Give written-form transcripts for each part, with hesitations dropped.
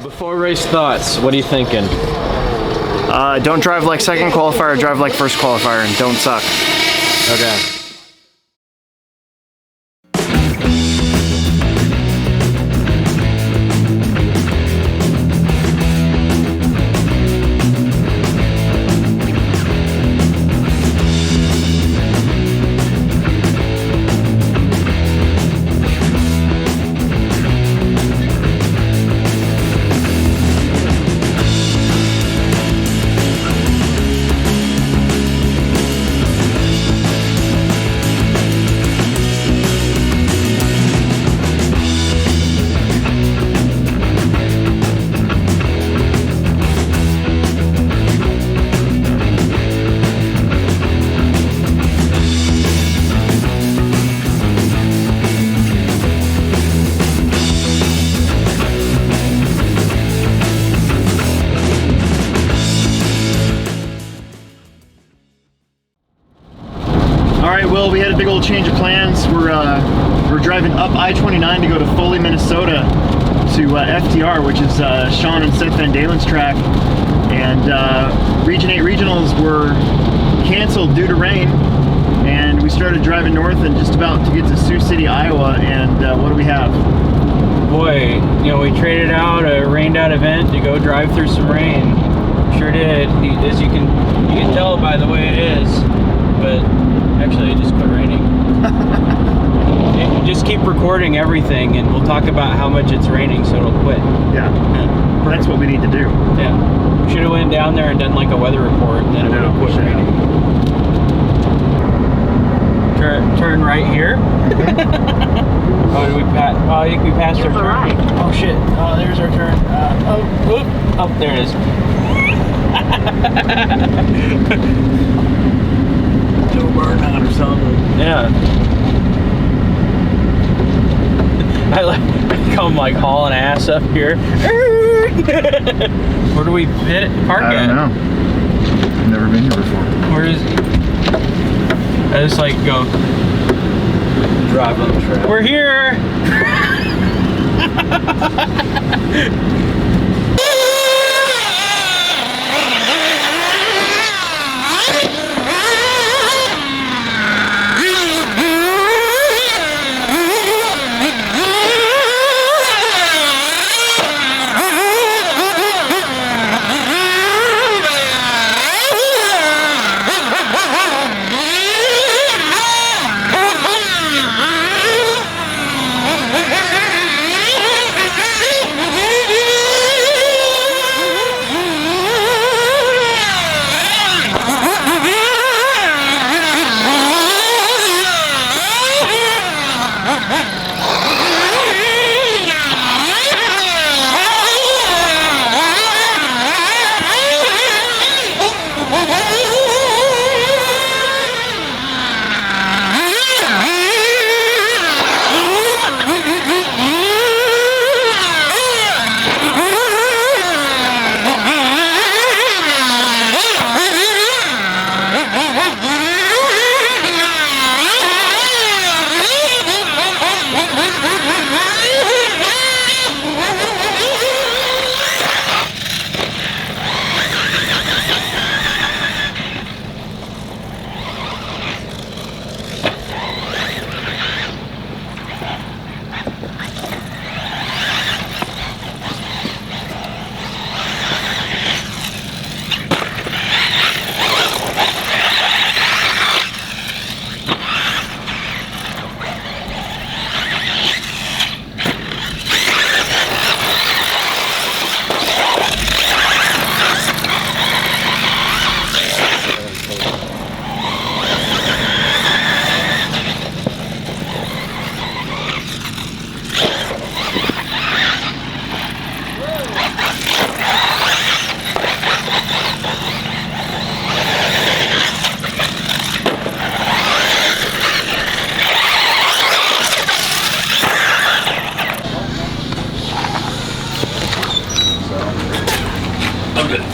Before race thoughts, what are you thinking? Don't drive like second qualifier, drive like first qualifier, and don't suck. Okay. Well, we had a big old change of plans. We're driving up I-29 to go to Foley, Minnesota to FTR, which is Sean and Seth Van Dalen's track. And Region 8 regionals were canceled due to rain. And we started driving north and just about to get to Sioux City, Iowa. And what do we have? Boy, you know, we traded out a rained out event to go drive through some rain. Sure did. As you can tell by the way it is. But actually, it just quit raining. Just keep recording everything, and we'll talk about how much it's raining, so it'll quit. Yeah, that's what we need to do. Yeah, should have went down there and done like a weather report, and then it would have quit raining. Turn right here. Oh, did we pass? Oh, I think we passed our turn. Right. Oh shit! Oh, there's our turn. Oh, there it is. No burnout or something. Yeah. I come like hauling ass up here. Where do we park at? I don't know. I've never been here before. Where is it? I just like go Drive on the track. We're here.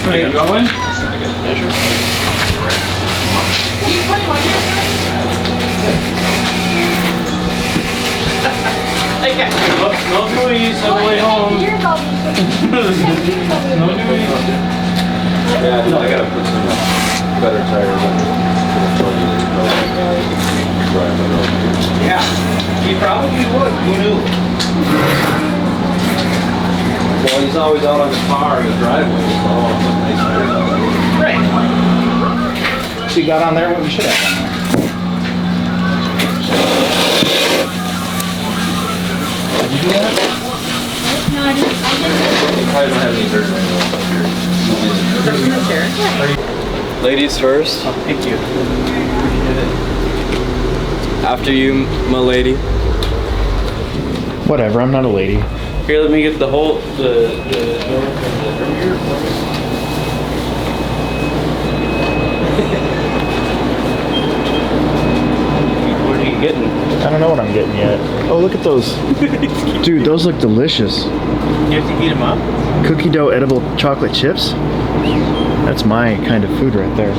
Are you going? Go please, on the way home. Yeah, no, I gotta put some better tires on it. Yeah, he probably would. Who knew? Well, he's always out on the car in the driveway, so I want to put nice tires on it. Right. So you got on there what we should have on there. Did you do that? No, I didn't. You probably don't have any dirt right now. Ladies first. Oh, thank you. After you, my lady. Whatever, I'm not a lady. Here, let me get the whole the door from here. What are you getting? I don't know what I'm getting yet. Oh, look at those. Dude, those look delicious. You have to heat them up? Cookie dough edible chocolate chips? That's my kind of food right there. We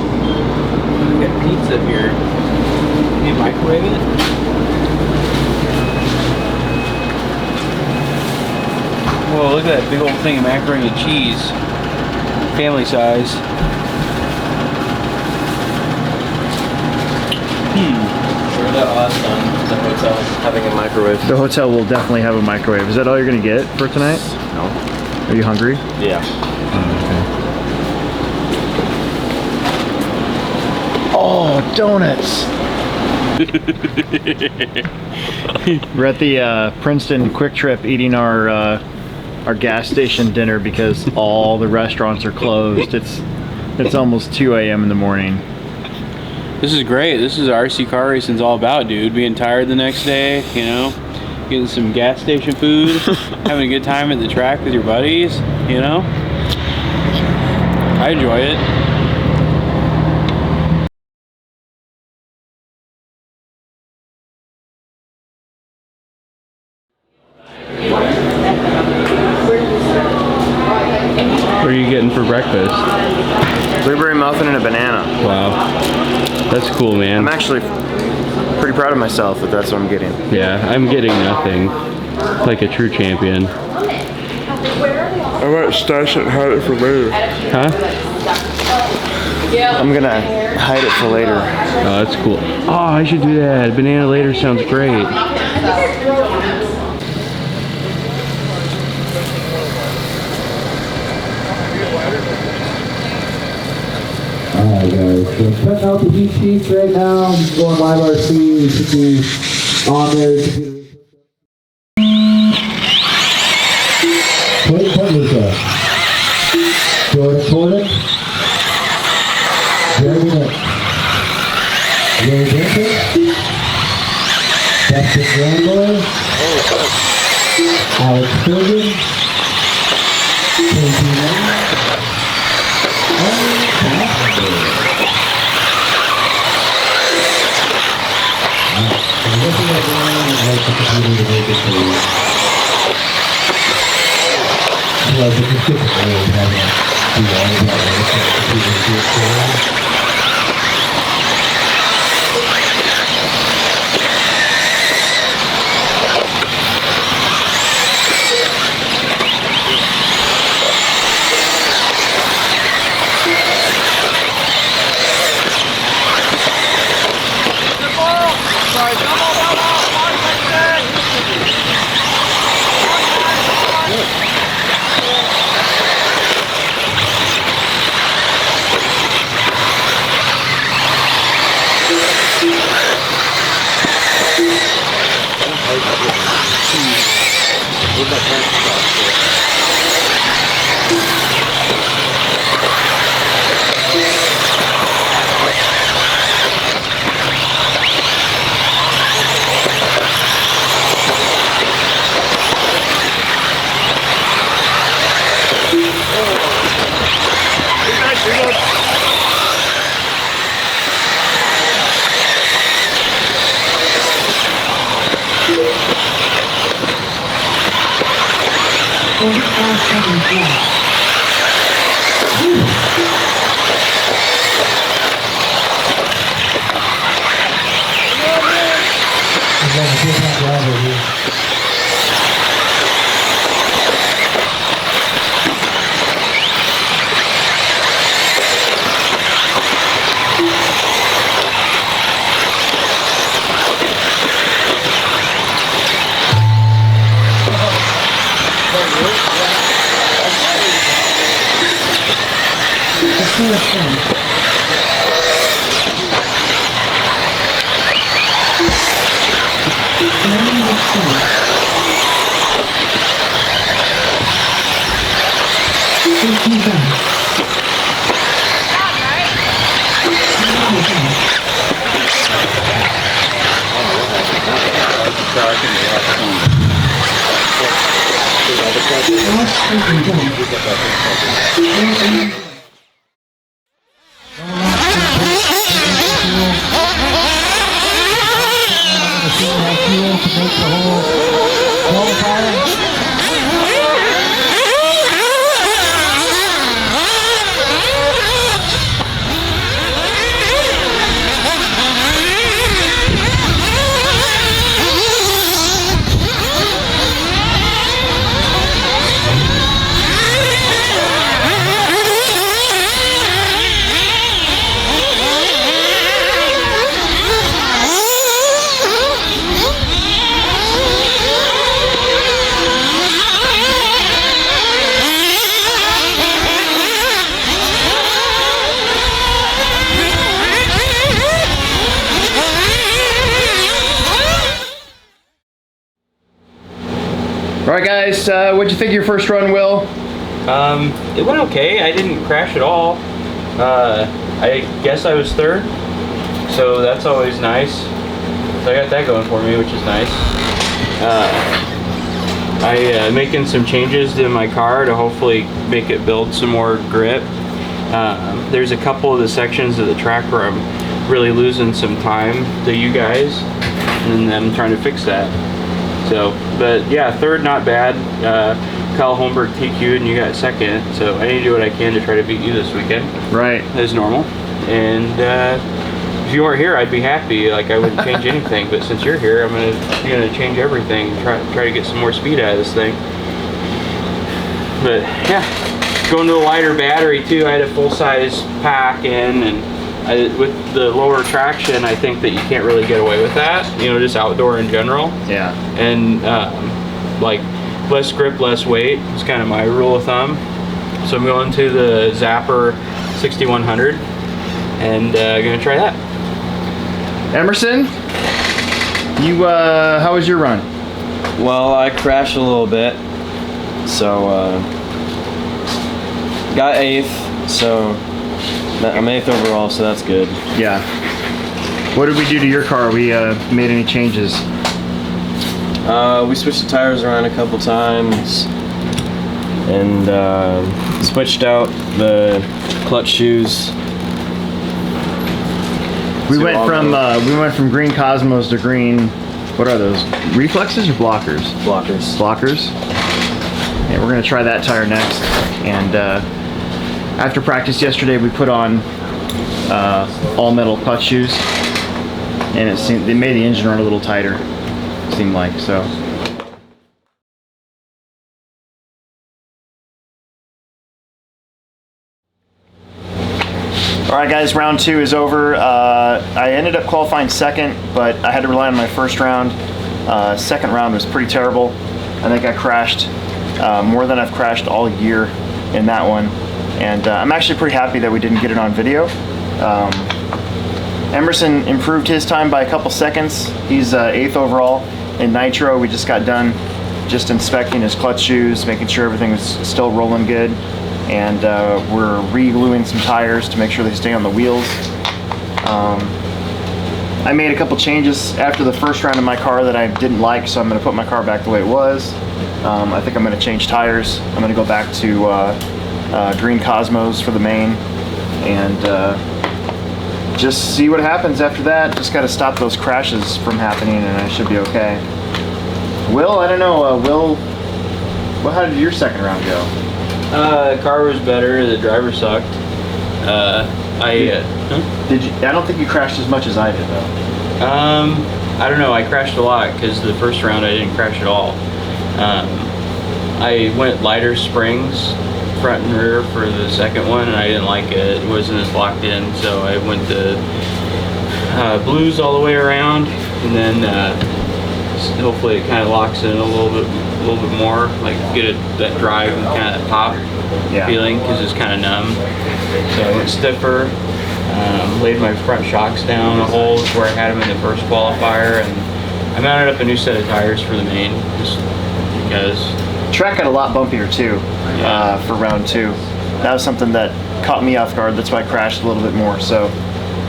got pizza here. Can you microwave it? Whoa, look at that big old thing of macaroni and cheese. Family size. Sure that last time the hotel having a microwave. The hotel will definitely have a microwave. Is that all you're gonna get for tonight? No. Are you hungry? Yeah. Oh, donuts! We're at the Princeton Quick Trip eating our gas station dinner because all the restaurants are closed. It's almost 2 a.m. in the morning. This is great. This is RC car racing's all about, dude. Being tired the next day, you know, getting some gas station food, having a good time at the track with your buddies, you know. I enjoy it. What are you getting for breakfast? Blueberry muffin and a banana. Wow. That's cool, man. I'm actually pretty proud of myself that that's what I'm getting. Yeah, I'm getting nothing. Like a true champion. I might stash it and hide it for later. Huh? I'm gonna hide it for later. Oh, that's cool. Oh, I should do that. Banana later sounds great. Alright guys, so cutting out the heat sheets right now, I'm going live RC, we should be on there. Put Luca. Jordan Gordon. Jeremy Nick. Ray Vincent. Dustin Randler. Alex Bergen. Casey Lang. All right, guys, what'd you think of your first run, Will? It went okay. I didn't crash at all. I guess I was third, so that's always nice. So I got that going for me, which is nice. I'm making some changes to my car to hopefully make it build some more grip. There's a couple of the sections of the track where I'm really losing some time to you guys, and I'm trying to fix that. So, but yeah, third, not bad. Kyle Holmberg TQ'd and you got second, so I need to do what I can to try to beat you this weekend. Right. As normal. And if you weren't here, I'd be happy. Like, I wouldn't change anything, but since you're here, I'm gonna change everything and try to get some more speed out of this thing. But yeah, going to a lighter battery too. I had a full-size pack in, and with the lower traction, I think that you can't really get away with that, you know, just outdoor in general. Yeah. And like less grip, less weight is kind of my rule of thumb. So I'm going to the Zapper 6100 and gonna try that. Emerson, you how was your run? Well, I crashed a little bit, so got 8th, so I'm 8th overall, so that's good. Yeah. What did we do to your car? We made any changes? We switched the tires around a couple times, and switched out the clutch shoes. We went from green Cosmos to green. What are those? Reflexes or blockers? Blockers. Blockers. Yeah, we're gonna try that tire next. And after practice yesterday, we put on all metal clutch shoes, and they made the engine run a little tighter. Seemed like so. All right, guys, round 2 is over. I ended up qualifying second, but I had to rely on my first round. Second round was pretty terrible. I think I crashed more than I've crashed all year in that one. And I'm actually pretty happy that we didn't get it on video. Emerson improved his time by a couple seconds. He's 8th overall in Nitro. We just got done just inspecting his clutch shoes, making sure everything was still rolling good. And we're re-gluing some tires to make sure they stay on the wheels. I made a couple changes after the first round of my car that I didn't like, so I'm going to put my car back the way it was. I think I'm going to change tires. I'm going to go back to green Cosmos for the main, and just see what happens after that. Just got to stop those crashes from happening, and I should be okay. Will, I don't know. Will, how did your second round go? The car was better. The driver sucked. Did you? I don't think you crashed as much as I did, though. I don't know. I crashed a lot because the first round I didn't crash at all. I went lighter springs, front and rear, for the second one, and I didn't like it. It wasn't as locked in, so I went to blues all the way around, and then hopefully it kind of locks in a little bit little bit more, like get that drive and kind of that pop feeling, because it's kind of numb. So I went stiffer, laid my front shocks down a hole where I had them in the first qualifier, and I mounted up a new set of tires for the main, just because. Track got a lot bumpier too for round 2. That was something that caught me off guard. That's why I crashed a little bit more. So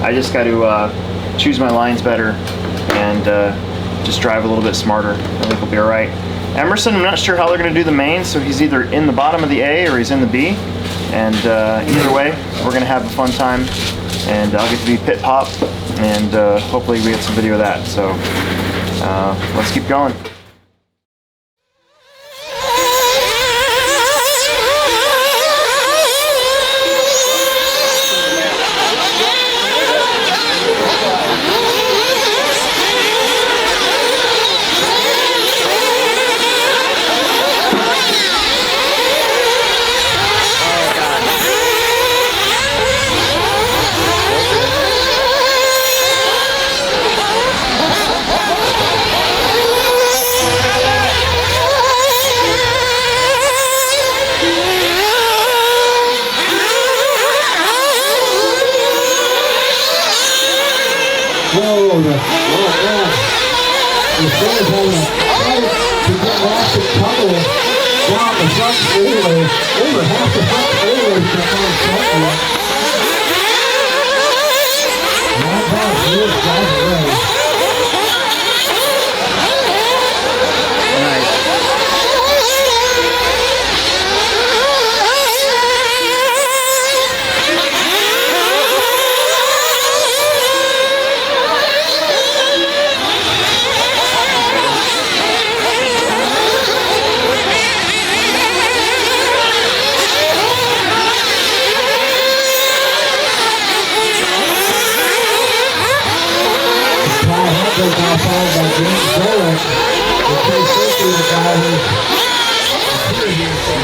I just got to choose my lines better and just drive a little bit smarter. I think we'll be all right. Emerson, I'm not sure how they're going to do the main, so he's either in the bottom of the A or he's in the B. And either way, we're going to have a fun time, and I'll get to be pit pop, and hopefully we get some video of that. So let's keep going.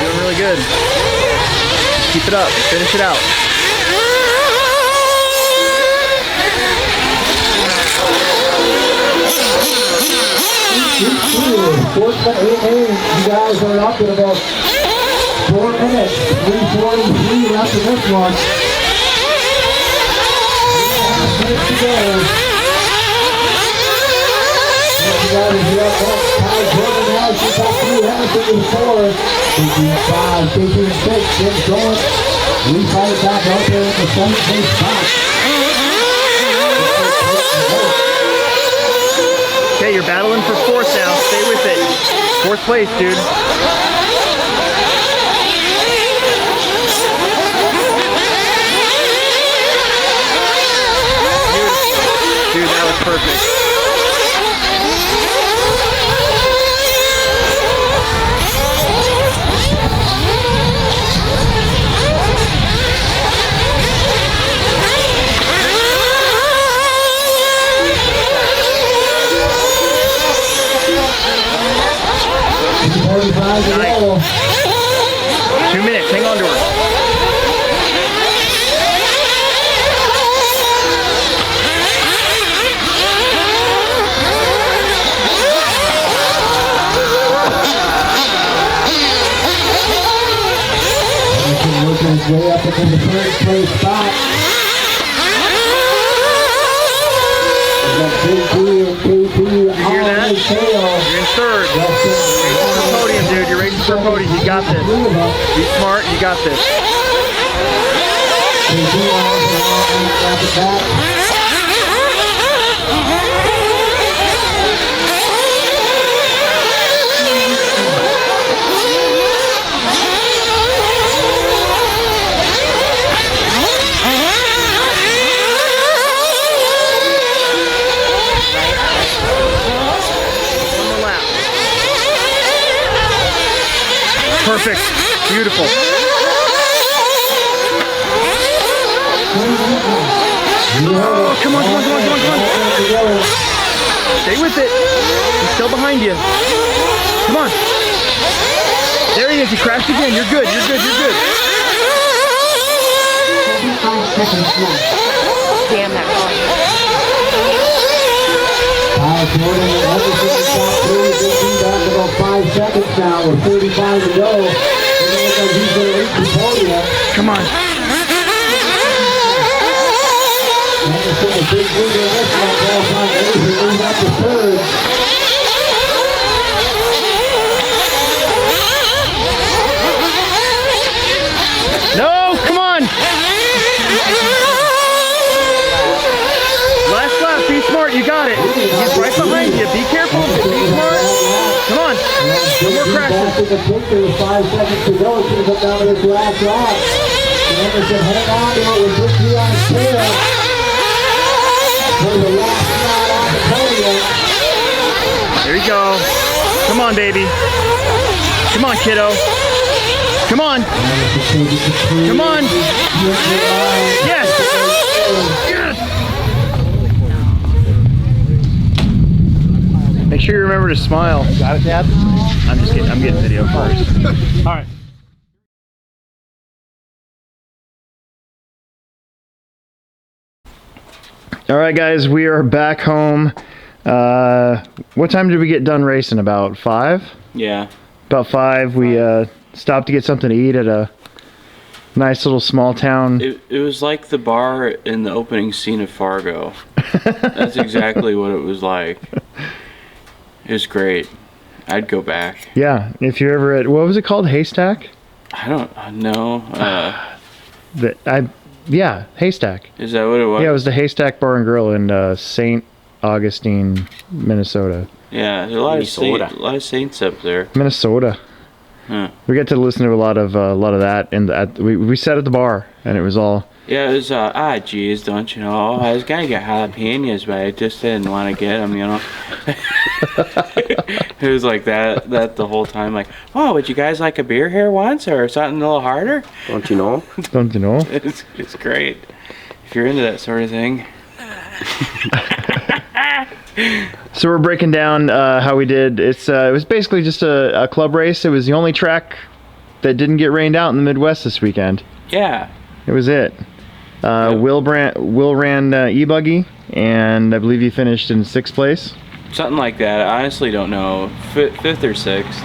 Doing really good. Keep it up. Finish it out. You guys are up in about 4 minutes. 3:43 left in this one. 6 to go. You guys are up next. Ty Jordan now. She's got 3 Emerson in 4. 18-5, 18-6. Jim's going. We fight it back out there in the 7th place spot. Okay, you're battling for 4th now. Stay with it. 4th place, dude. Dude, that was perfect. Nice. 2 minutes, hang on to her. Working his way up into the 3rd place spot. Big D and KP you hear that? You're in 3rd. Podium, dude. You're racing for a podium. You got this. Be smart. You got this. Perfect. Beautiful. Oh, come on, come on, come on, come on, come on. Stay with it. He's still behind you. Come on. There he is. He crashed again. You're good. You're good. You're good. Damn that car. Jordan and Emerson in top 3. They lead back about 5 seconds now with 35 to go. It looks like he's going to reach the podium. Come on. Emerson, a big lead in this one. Qualifying Emerson moves up to third. No, come on. Last lap, be smart, you got it. He's right behind you, be careful, be smart. Come on, no more crashes. Back in the picture with 5 seconds to go. It's going to come down to this last lap. And Emerson hang on to it with victory on his tail. For the last spot on the podium. There you go. Come on, baby. Come on, kiddo. Come on. Come on. Yes. Yes. Make sure you remember to smile. Got it, Dad? I'm just kidding. I'm getting video first. All right. All right, guys, we are back home. What time did we get done racing? About 5? Yeah. About 5. We stopped to get something to eat at a nice little small town. It was like the bar in the opening scene of Fargo. That's exactly what it was like. It was great. I'd go back. Yeah, if you're ever at, what was it called? Haystack? I don't know. Yeah, Haystack. Is that what it was? Yeah, it was the Haystack Bar and Grill in St. Augustine, Minnesota. Yeah, there's a lot of saints up there. Minnesota. Huh. We got to listen to a lot of that, and we sat at the bar, and it was all. Yeah, it was. Geez, don't you know? I was gonna get jalapenos, but I just didn't want to get them. You know. It was like that the whole time. Like, oh, would you guys like a beer here once, or something a little harder? Don't you know? Don't you know? It's great if you're into that sort of thing. So we're breaking down how we did. It was basically just a club race. It was the only track that didn't get rained out in the Midwest this weekend. Yeah. It was it. Will ran e-buggy, and I believe he finished in 6th place. Something like that. I honestly don't know. 5th or 6th.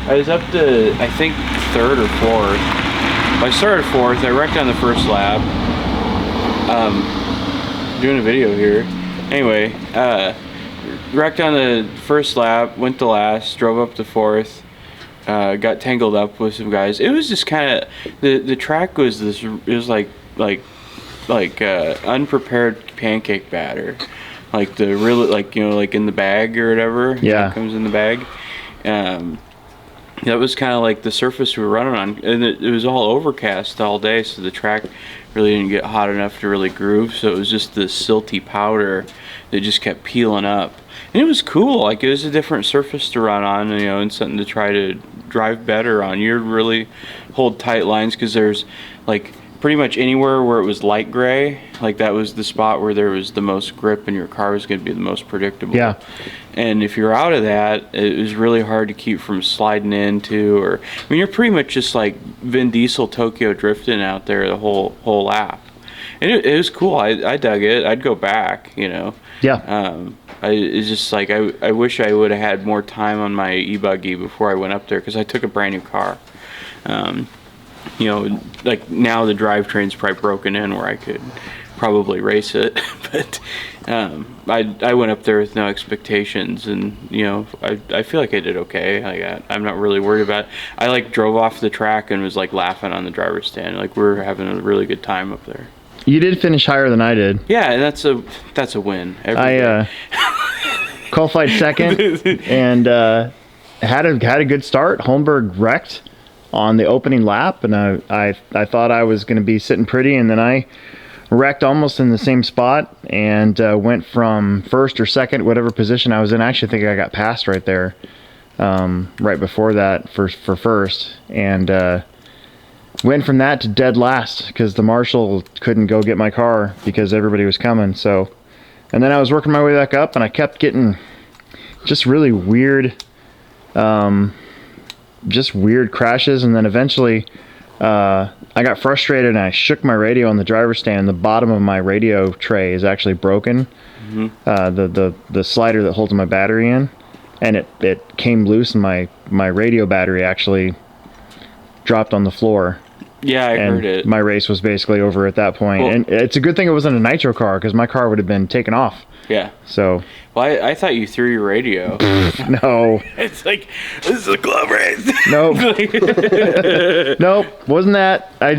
I was up to, I think, 3rd or 4th. I started 4th. I wrecked on the first lap. Doing a video here. Anyway, wrecked on the first lap, went to last, drove up to 4th, got tangled up with some guys. It was just kind of, the track was this, it was like unprepared pancake batter. Like the really, like, you know, like in the bag or whatever. Yeah. It comes in the bag. That was kind of like the surface we were running on, and it was all overcast all day, so the track really didn't get hot enough to really groove. So it was just this silty powder that just kept peeling up, and it was cool. Like, it was a different surface to run on, you know, and something to try to drive better on. You really hold tight lines, because there's like pretty much anywhere where it was light gray, like that was the spot where there was the most grip and your car was going to be the most predictable. Yeah. And if you're out of that, it was really hard to keep from sliding into, or, I mean, you're pretty much just like Vin Diesel Tokyo drifting out there the whole lap. And it was cool. I dug it. I'd go back, you know. Yeah. It's just like, I wish I would have had more time on my e-buggy before I went up there, because I took a brand new car. You know, like now the drivetrain's probably broken in where I could probably race it, but I went up there with no expectations, and you know, I feel like I did okay. Like, I'm not really worried about it. I like drove off the track and was like laughing on the driver's stand. Like, we were having a really good time up there. You did finish higher than I did. Yeah, and that's a win. I qualified 2nd and had a good start. Holmberg wrecked on the opening lap, and I thought I was going to be sitting pretty, and then I wrecked almost in the same spot, and went from 1st or 2nd, whatever position I was in. I actually think I got passed right there, right before that for 1st, and went from that to dead last, because the marshal couldn't go get my car because everybody was coming. So, and then I was working my way back up, and I kept getting just really weird crashes, and then eventually I got frustrated and I shook my radio on the driver's stand. The bottom of my radio tray is actually broken, the slider that holds my battery in, and it came loose, and my radio battery actually dropped on the floor. Yeah, I heard it. My race was basically over at that point. Well, and it's a good thing it wasn't a nitro car, because my car would have been taken off. Yeah. So. Well, I thought you threw your radio. No. It's like, this is a club race. Nope. Nope. Wasn't that. I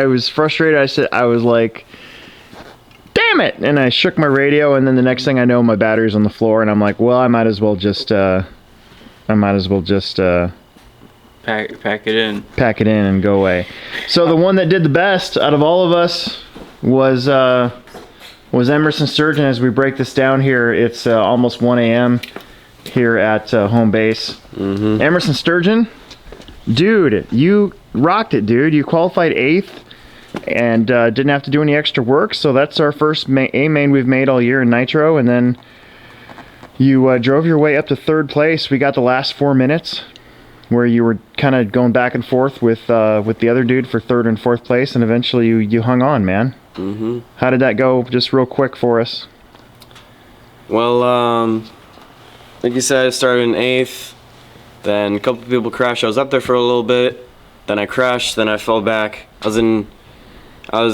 was frustrated. I was like, damn it. And I shook my radio, and then the next thing I know, my battery's on the floor, and I'm like, well, I might as well just pack it in. Pack it in and go away. So the one that did the best out of all of us was Emerson Sturgeon. As we break this down here, it's almost 1 a.m. here at home base. Emerson Sturgeon, dude, you rocked it, dude. You qualified 8th and didn't have to do any extra work. So that's our first A main we've made all year in Nitro. And then you drove your way up to 3rd place. We got the last 4 minutes, where you were kind of going back and forth with the other dude for 3rd and 4th place, and eventually you hung on, man. How did that go, just real quick for us? Well, like you said, I started in 8th, then a couple people crashed. I was up there for a little bit, then I crashed, then I fell back. I was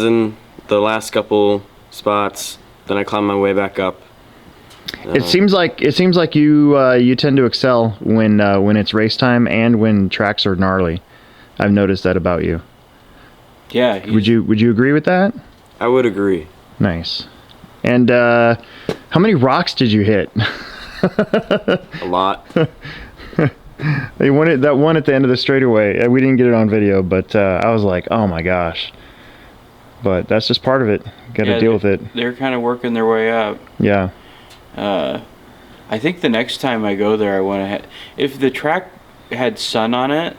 in the last couple spots, then I climbed my way back up. It seems like you tend to excel when it's race time and when tracks are gnarly. I've noticed that about you. Yeah. Would you agree with that? I would agree. Nice. And how many rocks did you hit? A lot. That one at the end of the straightaway. We didn't get it on video, but I was like, oh my gosh. But that's just part of it. Got to deal with it. They're kind of working their way up. Yeah. I think the next time I go there, I want to. If the track had sun on it,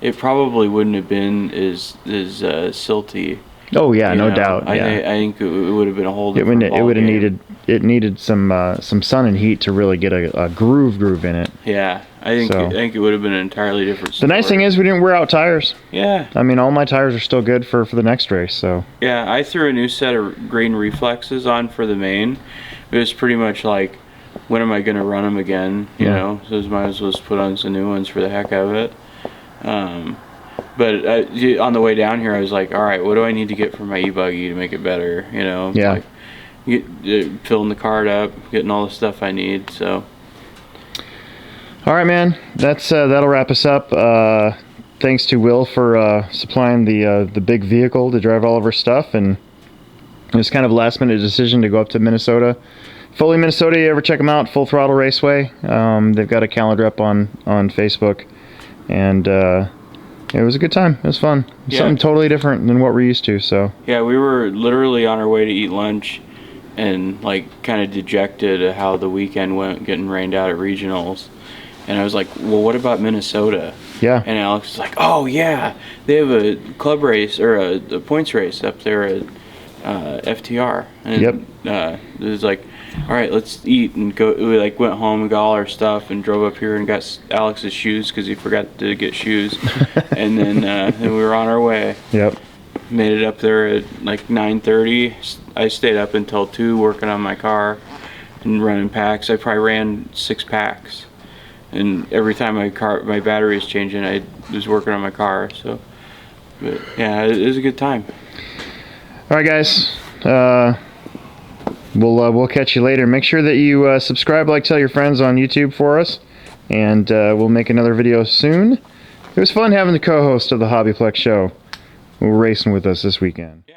it probably wouldn't have been as silty. Oh yeah, no doubt. I think it would have been a whole different ball it would have game. needed some sun and heat to really get a groove in it. Yeah, I think it would have been an entirely different story. The nice thing is we didn't wear out tires. Yeah. I mean, all my tires are still good for the next race. So. Yeah, I threw a new set of green reflexes on for the main. It was pretty much like, when am I going to run them again? You know, so might as well just put on some new ones for the heck of it. But on the way down here, I was like, all right, what do I need to get for my e-buggy to make it better? You know, yeah. Like, filling the card up, getting all the stuff I need. So. All right, man. That'll wrap us up. Thanks to Will for supplying the big vehicle to drive all of our stuff, and it was kind of a last-minute decision to go up to Minnesota. Foley, Minnesota, you ever check them out? Full Throttle Raceway. They've got a calendar up on Facebook, and it was a good time. It was fun. Yeah. Something totally different than what we're used to. So. Yeah, we were literally on our way to eat lunch, and like kind of dejected at how the weekend went, getting rained out at regionals, and I was like, well, what about Minnesota? Yeah. And Alex was like, oh yeah, they have a club race or a points race up there at FTR. And it was like, all right, let's eat and go. We like went home and got all our stuff and drove up here and got Alex's shoes because he forgot to get shoes. And then we were on our way. Yep. Made it up there at like 9:30. I stayed up until 2 working on my car and running packs. I probably ran 6 packs. And every time my battery is changing, I was working on my car. So, but yeah, it was a good time. All right, guys. We'll catch you later. Make sure that you subscribe, tell your friends on YouTube for us, and we'll make another video soon. It was fun having the co-host of the HobbyPlex show racing with us this weekend. Yeah.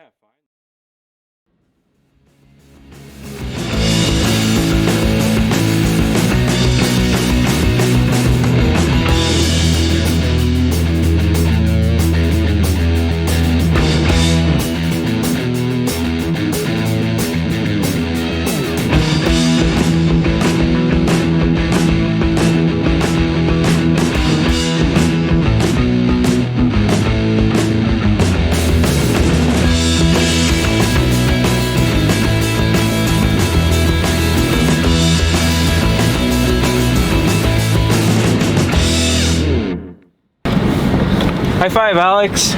High five, Alex.